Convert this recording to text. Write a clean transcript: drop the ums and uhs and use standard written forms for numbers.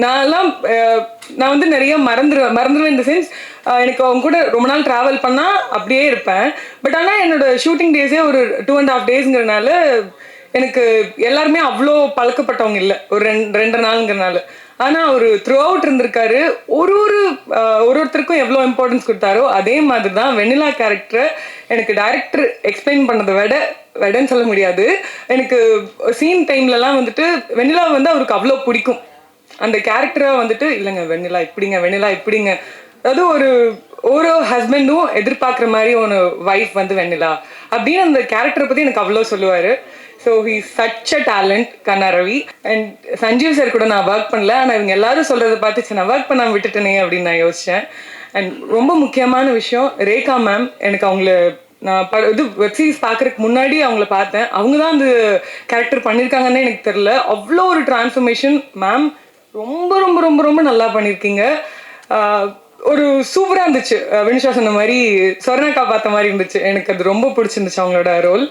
நான்லாம் நான் வந்து நிறைய மறந்துடுவேன் இந்த சென்ஸ். எனக்கு அவங்க கூட ரொம்ப நாள் ட்ராவல் பண்ணால் அப்படியே இருப்பேன். பட் ஆனால் என்னோட ஷூட்டிங் டேஸே ஒரு 2.5 டேஸ்ங்கிறனால எனக்கு எல்லாருமே அவ்வளோ பழக்கப்பட்டவங்க இல்லை, ஒரு ரெண்டு நாளுங்கிறனால. ஆனால் அவர் த்ரூ அவுட் இருந்திருக்காரு. ஒருத்தருக்கும் எவ்வளோ இம்பார்ட்டன்ஸ் கொடுத்தாரோ அதே மாதிரி தான் வெண்ணிலா கேரக்டரை எனக்கு டைரக்டர் எக்ஸ்பிளைன் பண்ணதை விடன்னு சொல்ல முடியாது. எனக்கு சீன் டைம்லலாம் வந்துட்டு வெண்ணிலா வந்து அவருக்கு அவ்வளோ பிடிக்கும். அந்த கேரக்டரை வந்துட்டு இல்லைங்க வெண்ணிலா இப்படிங்க, அதாவது ஒரு ஹஸ்பண்டும் எதிர்பார்க்குற மாதிரி ஒரு ஒய்ஃப் வந்து வெண்ணிலா அப்படின்னு அந்த கேரக்டரை பற்றி எனக்கு அவ்வளோ சொல்லுவார். So he's such a talent Kanna Ravi. And Sanjeev sir கூட நான் ஒர்க் பண்ணல, ஆனால் இவங்க எல்லாரும் சொல்கிறத பார்த்து நான் ஒர்க் பண்ணாமல் விட்டுட்டேனே அப்படின்னு நான் யோசித்தேன். அண்ட் ரொம்ப முக்கியமான விஷயம் ரேகா மேம். எனக்கு அவங்கள நான் வெப் சீரிஸ் பார்க்குறதுக்கு முன்னாடி அவங்கள பார்த்தேன். அவங்க தான் அந்த கேரக்டர் பண்ணியிருக்காங்கன்னே எனக்கு தெரில. அவ்வளோ ஒரு டிரான்ஸ்ஃபர்மேஷன் மேம். ரொம்ப ரொம்ப ரொம்ப ரொம்ப நல்லா பண்ணியிருக்கீங்க. ஒரு சூப்பராக இருந்துச்சு. வினிஷா சொன்ன மாதிரி சொர்ணாக்கா பார்த்த மாதிரி இருந்துச்சு. எனக்கு அது ரொம்ப பிடிச்சிருந்துச்சு அவங்களோட ரோல்.